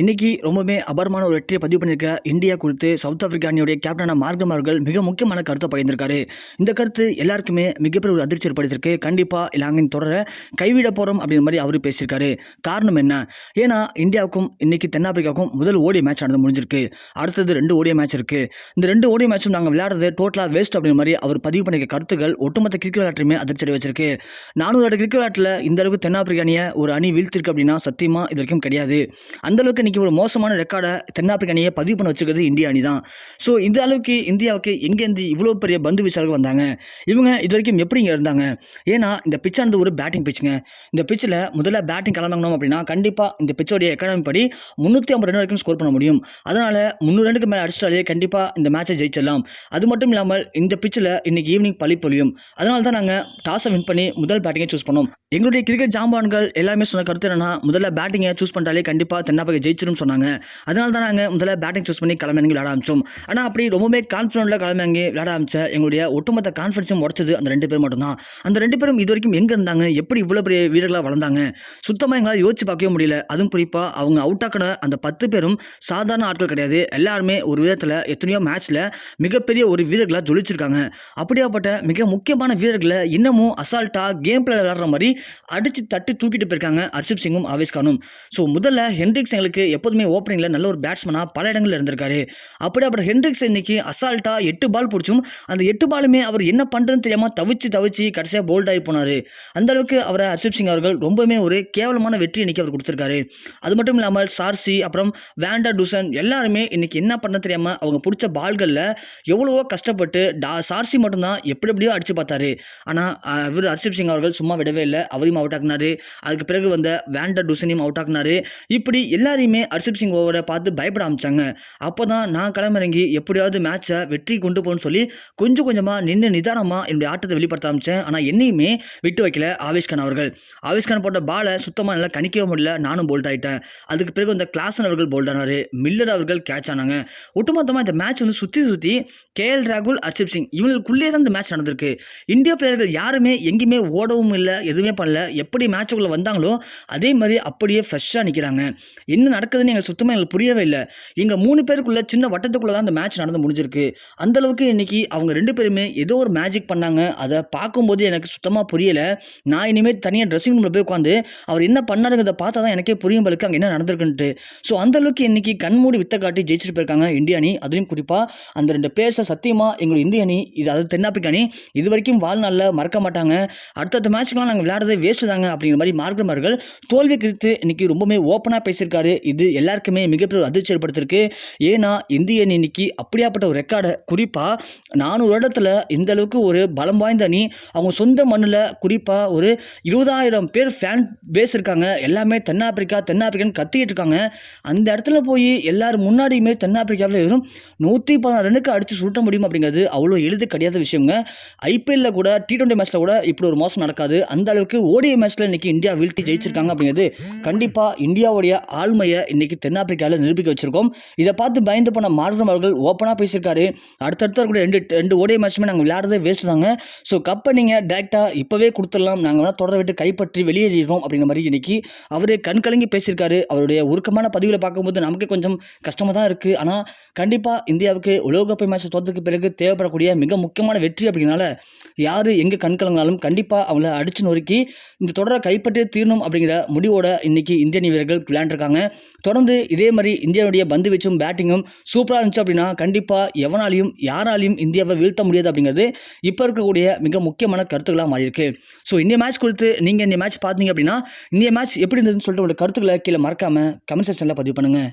இன்னைக்கு ரொம்பவே அபாரமான ஒரு வெற்றியை பதிவு பண்ணியிருக்க இந்தியா குறித்து சவுத் ஆப்பிரிக்கா அணியுடைய கேப்டனான மார்க்கம் அவர்கள் மிக முக்கியமான கருத்தை பகிர்ந்திருக்காரு. இந்த கருத்து எல்லாருக்குமே மிகப்பெரிய ஒரு அதிர்ச்சி ஏற்படுத்திருக்கு. கண்டிப்பாக நாங்கள் தொடர கைவிட போகிறோம் அப்படிங்கிற மாதிரி அவர் பேசியிருக்காரு. காரணம் என்ன? ஏன்னா இந்தியாவுக்கும் இன்னைக்கு தென்னாப்பிரிக்காவுக்கும் முதல் ஓடி மேட்ச் நடந்து முடிஞ்சிருக்கு. அடுத்தது 2 ஓடிய மேட்ச் இருக்கு. இந்த 2 ஓடிய மேட்சும் நாங்கள் விளையாடுறது டோட்டலாக வேஸ்ட் அப்படிங்கிற மாதிரி அவர் பதிவு பண்ணியிருக்க கருத்துக்கள் ஒட்டுமொத்த கிரிக்கெட் விளையாட்டுமே அதிர்ச்சி வச்சிருக்கு. 400 கிரிக்கெட் விளையாட்டில் இந்த அளவுக்கு தென்னாப்பிரிக்கா அணியை ஒரு அணி வீழ்த்திருக்கு அப்படின்னா சத்தியமாக இது வரைக்கும் கிடையாது. அந்த அளவுக்கு இன்னைக்கு ஒரு மோசமான ரெக்கார்டை தென்னாப்பிரிக்கா அணியை பதிவு பண்ண வச்சுக்கிறது இந்தியா அணி தான். ஸோ இந்த அளவுக்கு இந்தியாவுக்கு எங்கேருந்து இவ்வளோ பெரிய பந்து வீச்சாளர்கள் வந்தாங்க? இவங்க இது வரைக்கும் எப்படி இங்கே இருந்தாங்க? ஏன்னா இந்த பிச்சானது ஒரு பேட்டிங் பிச்சுங்க. இந்த பிச்சில் முதல்ல பேட்டிங் கிளம்பணும் அப்படின்னா கண்டிப்பாக இந்த பிச்சோடைய எக்கானமி படி 350 ரன் வரைக்கும் ஸ்கோர் பண்ண முடியும். அதனால் 300 ரனுக்கு மேலே அடிச்சிட்டாலே கண்டிப்பாக இந்த மேட்சை ஜெயிச்சிடலாம். அது மட்டும் இல்லாமல் இந்த பிச்சில் இன்னைக்கு ஈவினிங் பழி பொழியும். அதனால தான் நாங்கள் டாஸை வின் பண்ணி முதல் பேட்டிங்கை சூஸ் பண்ணோம். எங்களுடைய கிரிக்கெட் ஜாம்பான்கள் எல்லாமே சொன்ன கருத்து என்னன்னா, முதல்ல பேட்டிங்கை சூஸ் பண்ணிட்டாலே கண்டிப்பாக தென்னாப்பிரிக்கா ஜெயிச்சிடும் சொன்னாங்க. அதனால தான் நாங்கள் முதல்ல பேட்டிங் சூஸ் பண்ணி கிளம்பி விளையாட ஆரம்பிச்சோம். ஆனால் அப்படி ரொம்பவே கான்ஃபிடென்ட்ல கிளம்பி விளையாட ஆரம்பிச்ச எங்களுடைய ஒட்டுமொத்த கான்ஃபிடன்ஸும் உடச்சது அந்த 2 பேர் மட்டும்தான். அந்த 2 பேரும் இது வரைக்கும் எங்கே இருந்தாங்க? எப்படி இவ்வளோ பெரிய வீரர்களாக வளர்ந்தாங்க? சுத்தமாக எங்களால் யோசிச்சு பார்க்கவே முடியல. அதுவும் குறிப்பாக அவங்க அவுட் ஆக்கின அந்த 10 பேரும் சாதாரண ஆட்கள் கிடையாது. எல்லாருமே ஒரு விதத்தில் எத்தனையோ மேட்ச்சில் மிகப்பெரிய ஒரு வீரர்களாக ஜொலிச்சிருக்காங்க. அப்படியாப்பட்ட மிக முக்கியமான வீரர்களை இன்னமும் அசால்ட்டாக கேம் பிளே விளையாடுற மாதிரி அடித்து தட்டி தூக்கிட்டு போயிருக்காங்க ஹர்ஷிப் சிங்கும் ஆவேஸ் கானும். ஸோ முதல்ல ஹென்ட்ரிக்ஸ் எங்களுக்கு எப்போதுமே ஓப்பனிங்கில் நல்ல ஒரு பேட்ஸ்மனாக பல இடங்களில் இருந்திருக்காரு. அப்படியே ஹென்ட்ரிக்ஸ் இன்னைக்கு அசால்ட்டாக 8 பால் பிடிச்சும் அந்த 8 பாலுமே அவர் என்ன பண்ணுறதுன்னு தெரியாமல் தவிச்சு கடைசியாக போல்ட் ஆகி போனார். அந்த அளவுக்கு அவரை ஹர்ஷிப் சிங் அவர்கள் ரொம்பவுமே ஒரு கேவலமான வெற்றி இன்னைக்கு அவர் கொடுத்துருக்காரு. அது மட்டும் இல்லாமல் சார்சி அப்புறம் வேண்டர் டூசன் எல்லாருமே இன்னைக்கு என்ன பண்ண தெரியாமல் அவங்க பிடிச்ச பால்களில் எவ்வளவோ கஷ்டப்பட்டு சார்சி மட்டும்தான் எப்படியோ அடிச்சு பார்த்தாரு. ஆனால் இவர் ஹர்ஷிப் சிங் அவர்கள் சும்மா விடவே இல்லை. அவரையும் அவுட் ஆக்குனாரு. அதுக்கு பிறகு வந்த வேண்டர் டூசனையும் அவுட் ஆக்குனாரு. இப்படி எல்லாரையுமே ஹர்ஷிப் சிங் ஓவரை பார்த்து பயப்பட ஆரம்பிச்சாங்க. அப்போ தான் நான் களமிறங்கி எப்படியாவது மேட்சை வெற்றி கொண்டு போகணும்னு சொல்லி கொஞ்சம் கொஞ்சமாக நின்று நிதானமாக என்னுடைய ஆட்டத்தை வெளிப்படுத்த ஆரம்பித்தேன். ஆனால் என்னையுமே விட்டு வைக்கல ஆவேஸ் கான் அவர்கள். ஆவேஸ் கான் போட்ட பாலை சுத்தமாக நல்லா கணிக்கவே முடியல. நானும் போல்ட் ஆகிட்டேன். அதுக்கு பிறகு இந்த கிளாசன் அவர்கள் போல்ட் ஆனார். மில்லர் அவர்கள் கேட்ச் ஆனாங்க. ஒட்டுமொத்தமாக இந்த மேட்ச் வந்து சுற்றி KL ராகுல், ஹர்ஷிப் சிங் இவங்களுக்குள்ளே தான் இந்த மேட்ச் நடந்திருக்கு. இந்திய பிளேயர்கள் யாருமே எங்கேயுமே ஓடவும் இல்லை, எதுவுமே பண்ணல. எப்படி மேட்சுக்குள்ளே வந்தாங்களோ அதே மாதிரி அப்படியே ஃப்ரெஷ்ஷாக நிற்கிறாங்க. என்ன நடக்குதுன்னு எங்களுக்கு சுத்தமாக எங்களுக்கு புரியவே இல்லை. எங்கள் 3 பேருக்குள்ள சின்ன வட்டத்துக்குள்ளே தான் அந்த மேட்ச் நடந்து முடிஞ்சிருக்கு. அந்தளவுக்கு இன்னைக்கு அவங்க 2 பேருமே ஏதோ ஒரு மேஜிக் பண்ணாங்க. அதை பார்க்கும்போது எனக்கு சுத்தமாக புரியலை. நான் இனிமேல் தனியாக ட்ரெஸ்ஸிங் ரூமில் போய் உட்காந்து அவர் என்ன பண்ணாருங்கிறத பார்த்தா தான் எனக்கே புரியும் பலுக்கு அங்கே என்ன நடந்திருக்குன்ட்டு. ஸோ அந்தளவுக்கு இன்னைக்கு கண்மூடி வித்த காட்டி ஜெயிச்சுட்டு போயிருக்காங்க இந்திய அணி. அதுவும் குறிப்பாக அந்த 2 பேர்ஸை சத்தியமாக எங்கள் இந்திய அணி அதாவது தென்னாப்பிரிக்கா அணி இது வரைக்கும் வாழ்நாளில் மறக்க மாட்டாங்க. அடுத்தடுத்த மேட்ச்க்கெலாம் நாங்கள் விளையாடுறதே வேஸ்ட்டு தாங்க அப்படிங்கிற மாதிரி மார்க்கம் அவர்கள் தோல்வி குறித்து இன்னைக்கு ரொம்பவே ஓப்பனாக பேசியிருக்காரு. இது எல்லாருக்குமே மிகப்பெரிய ஒரு அதிர்ச்சி ஏற்படுத்திருக்கு. ஏன்னா இந்திய அணி இன்னைக்கு அப்படியாப்பட்ட ஒரு ரெக்கார்டை குறிப்பாக 400 வருடத்தில் இந்த அளவுக்கு ஒரு பலம் வாய்ந்த அணி அவங்க சொந்த மண்ணில் குறிப்பாக ஒரு 20,000 பேர் ஃபேன் பேஸ் இருக்காங்க. எல்லாமே தென்னாப்பிரிக்கான்னு கத்திக்கிட்டு இருக்காங்க. அந்த இடத்துல போய் எல்லாரும் முன்னாடியுமே தென்னாப்பிரிக்காவில் வெறும் 116 ரன்னுக்கு அடித்து சுருட்ட முடியும் அப்படிங்கிறது அவ்வளோ எளிது கிடையாத விஷயங்க. IPL கூட T20 மேட்ச்சில் கூட இப்படி ஒரு மோசம் நடக்காது. அந்த அளவுக்கு ஓடிய மேட்ச்சில் இன்னைக்கு இந்தியா வீழ்த்தி ஜெயிச்சிருக்காங்க அப்படிங்கிறது கண்டிப்பாக இந்தியாவுடைய ஆளுமையை இன்னைக்கு தென்னாப்பிரிக்காவில் நிரூபிக்க வச்சிருக்கோம். இதை பார்த்து பயந்து போன மார்க்கம் அவர்கள் ஓப்பனாக பேசியிருக்காரு. அடுத்தடுத்த கூட 2 ஓடிய மேட்சுமே நாங்கள் விளையாடுறதே வேஸ்ட் தாங்க. ஸோ கப்பை நீங்கள் டேரெக்டாக இப்போவே கொடுத்துடலாம், நாங்கள் வேணால் தொடர விட்டு கைப்பற்றி வெளியேறிடுறோம் அப்படிங்கிற மாதிரி இன்னைக்கு அவரே கண்கலங்கி பேசியிருக்காரு. அவருடைய உருக்கமான பதிவில் பார்க்கும்போது நமக்கு கொஞ்சம் கஷ்டமாக தான் இருக்குது. ஆனால் கண்டிப்பாக இந்தியாவுக்கு உலகக்கோப்பை மேட்ச் தோற்றதுக்கு பிறகு தேவைப்படக்கூடிய மிக முக்கியமான வெற்றி அப்படிங்கிறனால யார் எங்கே கண்கலங்கினாலும் கண்டிப்பாக அவங்கள அடிச்சு நொறுக்கி இந்த தொடரை கைப்பற்றி தீரணும் அப்படிங்கிற முடிவோட இன்னைக்கு இந்திய அணி வீரர்கள் விளையாண்டுருக்காங்க. தொடர்ந்து இதே மாதிரி இந்தியாவுடைய பந்து வீச்சும் பேட்டிங்கும் சூப்பராக இருந்துச்சு அப்படின்னா கண்டிப்பாக எவனாலையும் யாராலையும் இந்தியாவை வீழ்த்த முடியாது அப்படிங்கிறது இப்போ இருக்கக்கூடிய மிக முக்கியமான கருத்துக்களாக மாறியிருக்கு. ஸோ இந்த மேட்ச் குறித்து நீங்கள் இந்த மேட்ச் பார்த்தீங்க அப்படின்னா இந்த மேட்ச் எப்படி இருந்ததுன்னு சொல்லிட்டு உங்களோட கருத்துக்களை கீழே மறக்காமல் கமெண்ட் செக்ஷனில் பதிவு பண்ணுங்கள்.